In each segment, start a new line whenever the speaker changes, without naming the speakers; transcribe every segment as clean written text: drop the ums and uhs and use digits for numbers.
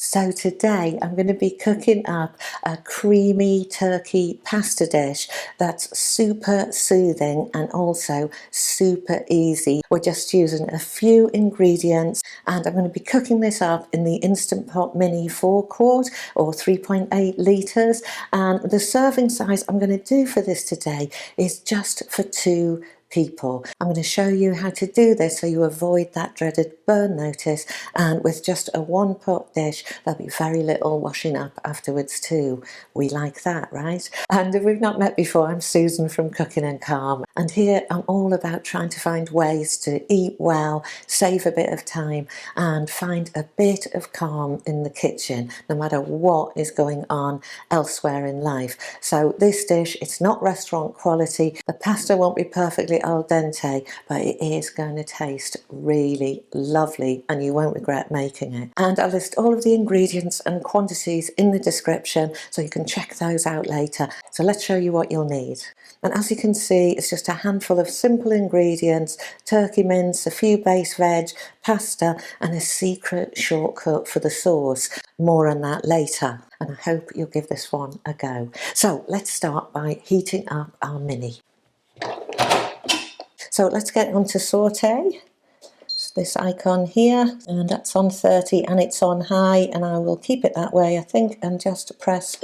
So today I'm going to be cooking up a creamy turkey pasta dish that's super soothing and also super easy. We're just using a few ingredients and I'm going to be cooking this up in the Instant Pot Mini 4-quart or 3.8 litres, and the serving size I'm going to do for this today is just for 2 people. I'm going to show you how to do this so you avoid that dreaded burn notice, and with just a 1-pot dish there'll be very little washing up afterwards too. We like that, right? And if we've not met before, I'm Susan from Cooking and Calm, and here I'm all about trying to find ways to eat well, save a bit of time and find a bit of calm in the kitchen no matter what is going on elsewhere in life. So this dish, it's not restaurant quality. The pasta won't be perfectly al dente, but it is going to taste really lovely and you won't regret making it. And I'll list all of the ingredients and quantities in the description so you can check those out later. So let's show you what you'll need. And as you can see, it's just a handful of simple ingredients: turkey mince, a few base veg, pasta, and a secret shortcut for the sauce. More on that later, and I hope you'll give this one a go. So let's start by heating up our mini. So let's get on to Saute. It's this icon here, and that's on 30 and it's on high, and I will keep it that way I think, and just press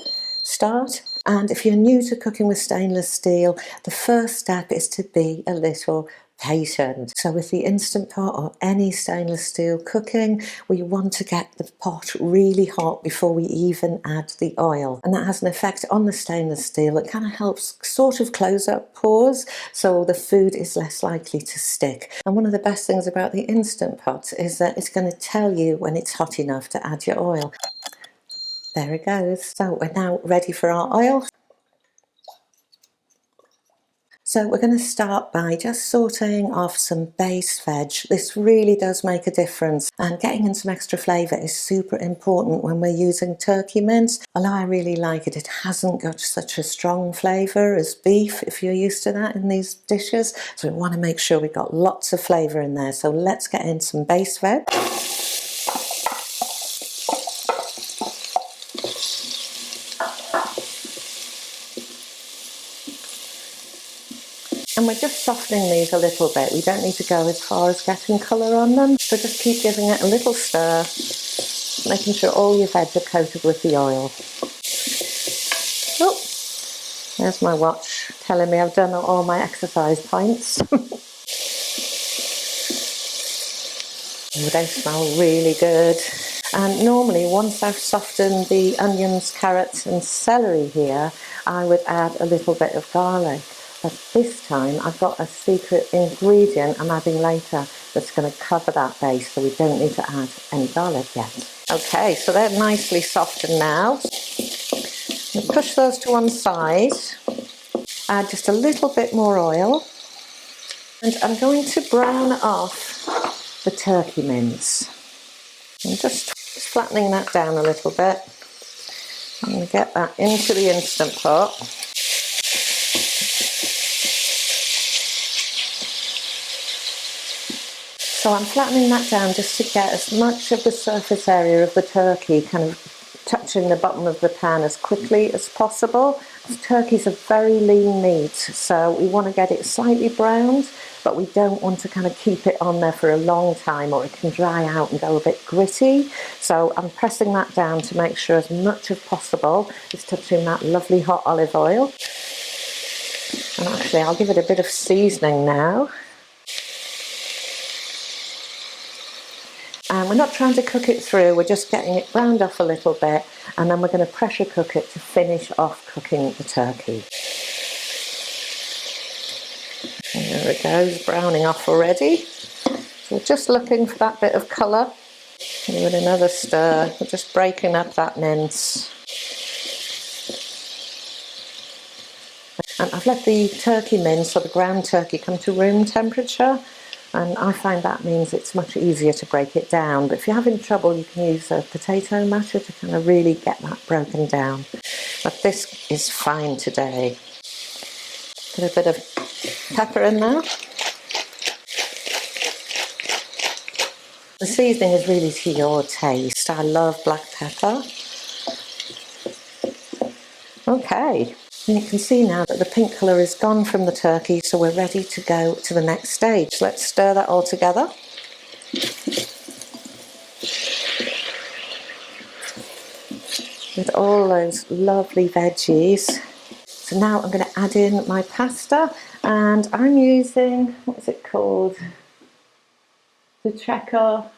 start. And if you're new to cooking with stainless steel, the first step is to be a little patient. So with the Instant Pot or any stainless steel cooking, we want to get the pot really hot before we even add the oil, and that has an effect on the stainless steel. It kind of helps sort of close up pores so the food is less likely to stick. And one of the best things about the Instant Pot is that it's going to tell you when it's hot enough to add your oil. There it goes. So we're now ready for our oil. So we're going to start by just sauteing off some base veg. This really does make a difference, and getting in some extra flavour is super important when we're using turkey mince. Although I really like it, it hasn't got such a strong flavour as beef if you're used to that in these dishes. So we want to make sure we've got lots of flavour in there. So let's get in some base veg. And we're just softening these a little bit. We don't need to go as far as getting colour on them. So just keep giving it a little stir, making sure all your veg are coated with the oil. Oh, there's my watch telling me I've done all my exercise points. Oh, they smell really good. And normally, once I've softened the onions, carrots and celery here, I would add a little bit of garlic. But this time I've got a secret ingredient I'm adding later that's going to cover that base, so we don't need to add any garlic yet. Okay, so they're nicely softened now. I'll push those to one side, add just a little bit more oil, and I'm going to brown off the turkey mince. I'm just flattening that down a little bit. I'm going to get that into the Instant Pot. So I'm flattening that down just to get as much of the surface area of the turkey kind of touching the bottom of the pan as quickly as possible. Turkey's a very lean meat, so we want to get it slightly browned, but we don't want to kind of keep it on there for a long time or it can dry out and go a bit gritty. So I'm pressing that down to make sure as much as possible is touching that lovely hot olive oil. And actually I'll give it a bit of seasoning now. And we're not trying to cook it through, we're just getting it browned off a little bit, and then we're going to pressure cook it to finish off cooking the turkey. And there it goes, browning off already. So we're just looking for that bit of colour. Give it another stir, we're just breaking up that mince. And I've let the turkey mince, or the ground turkey, come to room temperature. And I find that means it's much easier to break it down. But if you're having trouble, you can use a potato masher to kind of really get that broken down. But this is fine today. Put a bit of pepper in there. The seasoning is really to your taste. I love black pepper. Okay, and you can see now that the pink colour is gone from the turkey, so we're ready to go to the next stage. Let's stir that all together. With all those lovely veggies. So now I'm going to add in my pasta, and I'm using, what's it called? The Treco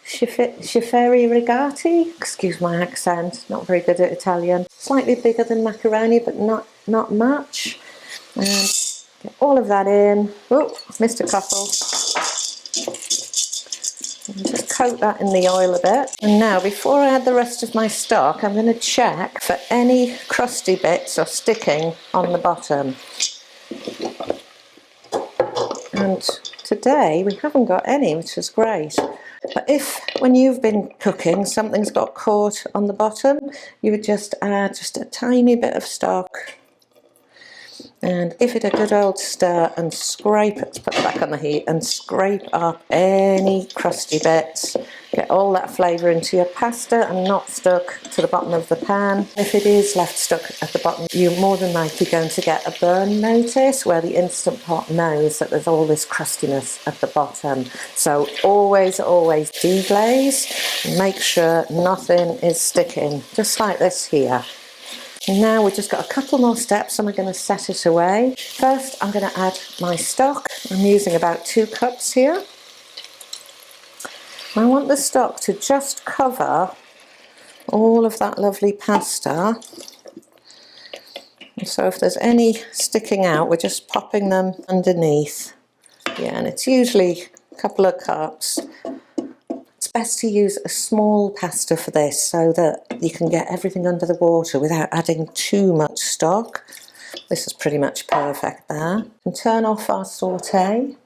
Schiferi Rigati. Excuse my accent, not very good at Italian. Slightly bigger than macaroni, but not much. And get all of that in. Oh, missed a couple. And just coat that in the oil a bit. And now, before I add the rest of my stock, I'm going to check for any crusty bits or sticking on the bottom. And today we haven't got any, which is great. But if, when you've been cooking, something's got caught on the bottom, you would just add just a tiny bit of stock and give it a good old stir and scrape it, put it back on the heat and scrape up any crusty bits. Get all that flavour into your pasta and not stuck to the bottom of the pan. If it is left stuck at the bottom, you're more than likely going to get a burn notice where the Instant Pot knows that there's all this crustiness at the bottom. So always deglaze and make sure nothing is sticking, just like this here. Now we've just got a couple more steps and we're going to set it away. First I'm going to add my stock. I'm using about 2 cups here. I want the stock to just cover all of that lovely pasta. And so if there's any sticking out, we're just popping them underneath. Yeah, and it's usually a couple of cups. It's best to use a small pasta for this so that you can get everything under the water without adding too much stock. This is pretty much perfect there. And turn off our saute.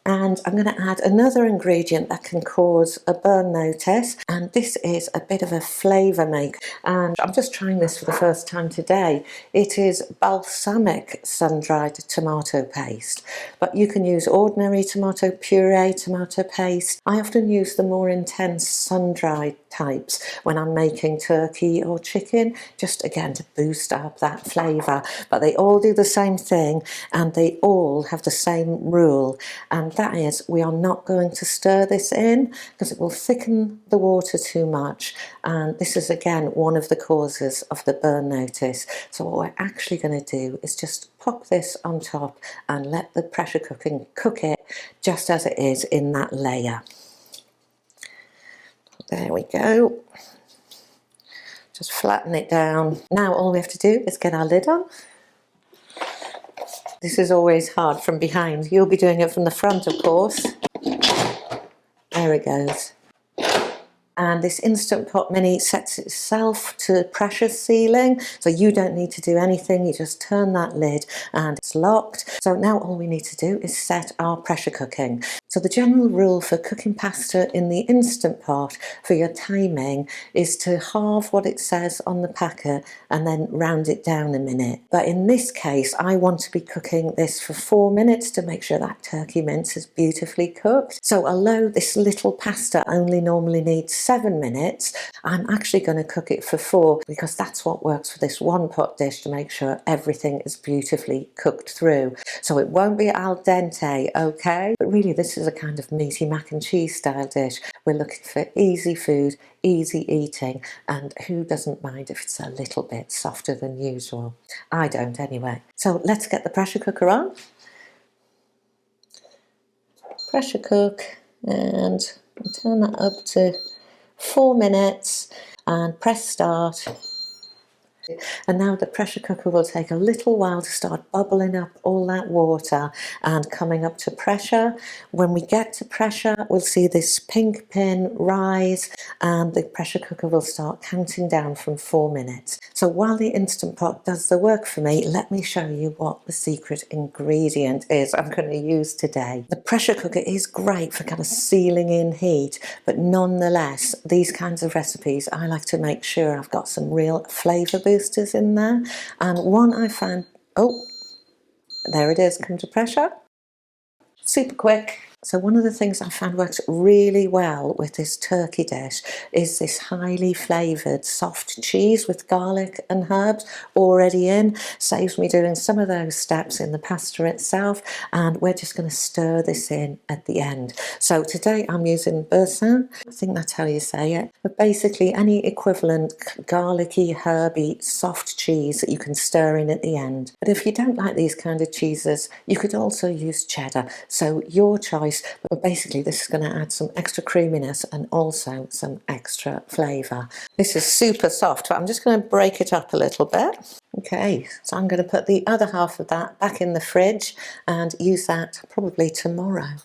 And I'm going to add another ingredient that can cause a burn notice, and this is a bit of a flavour maker, and I'm just trying this for the first time today. It is balsamic sun-dried tomato paste, but you can use ordinary tomato puree, tomato paste. I often use the more intense sun-dried types when I'm making turkey or chicken, just again to boost up that flavour, but they all do the same thing and they all have the same rule, and that is we are not going to stir this in because it will thicken the water too much, and this is again one of the causes of the burn notice. So what we're actually going to do is just pop this on top and let the pressure cooking cook it just as it is in that layer. There we go. Just flatten it down. Now all we have to do is get our lid on. This is always hard from behind. You'll be doing it from the front, of course. There it goes. And this Instant Pot Mini sets itself to pressure sealing, so you don't need to do anything. You just turn that lid and it's locked. So now all we need to do is set our pressure cooking. So the general rule for cooking pasta in the Instant Pot for your timing is to halve what it says on the packet and then round it down a minute. But in this case, I want to be cooking this for 4 minutes to make sure that turkey mince is beautifully cooked. So although this little pasta only normally needs 7 minutes, I'm actually going to cook it for 4 because that's what works for this one pot dish to make sure everything is beautifully cooked through. So it won't be al dente, okay? But really this is a kind of meaty mac and cheese style dish. We're looking for easy food, easy eating, and who doesn't mind if it's a little bit softer than usual? I don't anyway. So let's get the pressure cooker on. Pressure cook, and turn that up to 4 minutes and press start. And now the pressure cooker will take a little while to start bubbling up all that water and coming up to pressure. When we get to pressure, we'll see this pink pin rise and the pressure cooker will start counting down from 4 minutes. So while the Instant Pot does the work for me, let me show you what the secret ingredient is I'm going to use today. The pressure cooker is great for kind of sealing in heat, but nonetheless, these kinds of recipes, I like to make sure I've got some real flavour boosters in there. And one I found, oh, there it is, come to pressure. Super quick. So one of the things I found works really well with this turkey dish is this highly flavoured soft cheese with garlic and herbs already in. Saves me doing some of those steps in the pasta itself, and we're just going to stir this in at the end. So today I'm using Boursin, I think that's how you say it, but basically any equivalent garlicky, herby, soft cheese that you can stir in at the end. But if you don't like these kind of cheeses, you could also use cheddar, so your choice. But basically this is going to add some extra creaminess and also some extra flavour. This is super soft, but I'm just going to break it up a little bit. Okay, so I'm going to put the other half of that back in the fridge and use that probably tomorrow.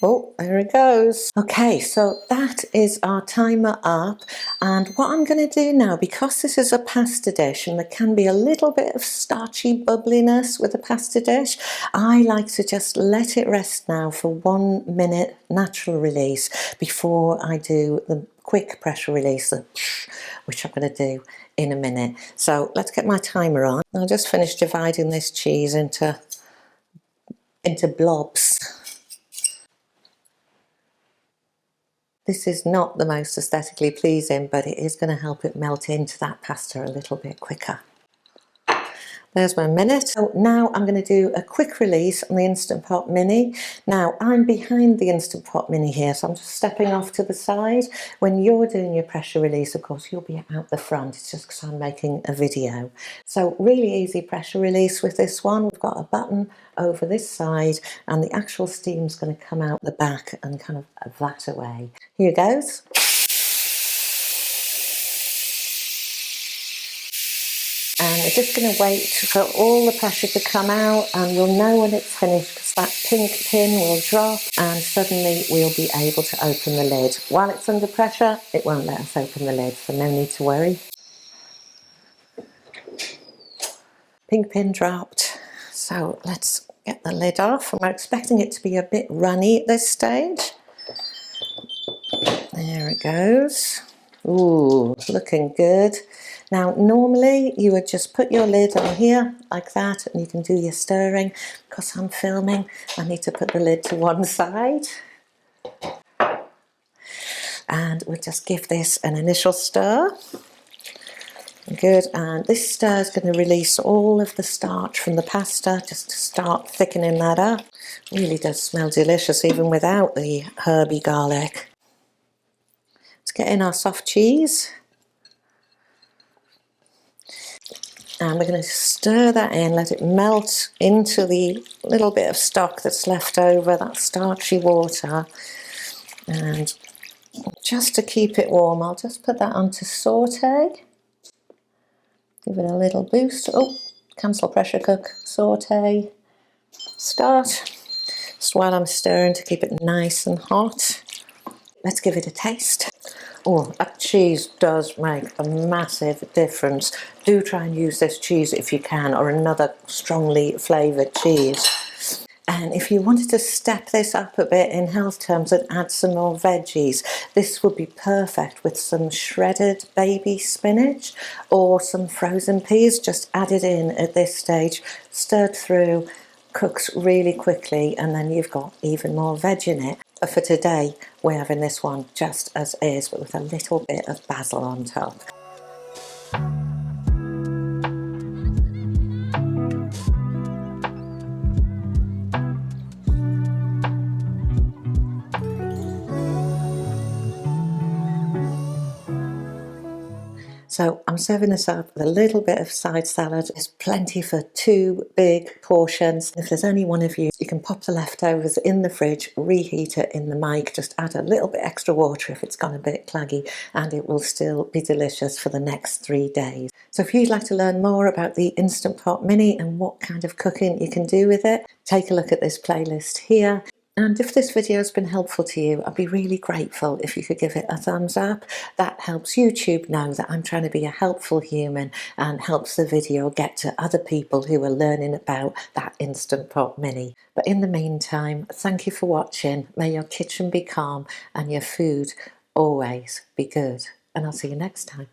Oh, there it goes. Okay, so that is our timer up, and what I'm going to do now, because this is a pasta dish and there can be a little bit of starchy bubbliness with a pasta dish, I like to just let it rest now for 1 minute natural release before I do the quick pressure release, which I'm going to do in a minute. So let's get my timer on. I'll just finish dividing this cheese into blobs. This is not the most aesthetically pleasing, but it is going to help it melt into that pasta a little bit quicker. There's my minute. So now I'm going to do a quick release on the Instant Pot Mini. Now I'm behind the Instant Pot Mini here, so I'm just stepping off to the side. When you're doing your pressure release, of course, you'll be out the front. It's just because I'm making a video. So really easy pressure release with this one. We've got a button over this side and the actual steam's going to come out the back and kind of that away. Here goes. And we're just going to wait for all the pressure to come out, and we'll know when it's finished because that pink pin will drop and suddenly we'll be able to open the lid. While it's under pressure, it won't let us open the lid, so no need to worry. Pink pin dropped. So let's get the lid off. I'm expecting it to be a bit runny at this stage. There it goes. Ooh, looking good. Now normally you would just put your lid on here like that and you can do your stirring. Because I'm filming, I need to put the lid to one side. And we'll just give this an initial stir. Good, and this stir is going to release all of the starch from the pasta just to start thickening that up. Really does smell delicious even without the herby garlic. Let's get in our soft cheese. And we're going to stir that in, let it melt into the little bit of stock that's left over, that starchy water. And just to keep it warm, I'll just put that onto Saute. Give it a little boost. Oh, cancel pressure cook, Saute, start. Just while I'm stirring to keep it nice and hot. Let's give it a taste. Oh, that cheese does make a massive difference. Do try and use this cheese if you can, or another strongly flavoured cheese. And if you wanted to step this up a bit in health terms and add some more veggies, this would be perfect with some shredded baby spinach or some frozen peas. Just added in at this stage, stirred through, cooks really quickly, and then you've got even more veg in it. But for today, we're having this one just as is, but with a little bit of basil on top. So I'm serving this up with a little bit of side salad. There's plenty for 2 big portions. If there's only one of you, you can pop the leftovers in the fridge, reheat it in the mic, just add a little bit extra water if it's gone a bit claggy, and it will still be delicious for the next 3 days. So if you'd like to learn more about the Instant Pot Mini and what kind of cooking you can do with it, take a look at this playlist here. And if this video has been helpful to you, I'd be really grateful if you could give it a thumbs up. That helps YouTube know that I'm trying to be a helpful human and helps the video get to other people who are learning about that Instant Pot Mini. But in the meantime, thank you for watching. May your kitchen be calm and your food always be good. And I'll see you next time.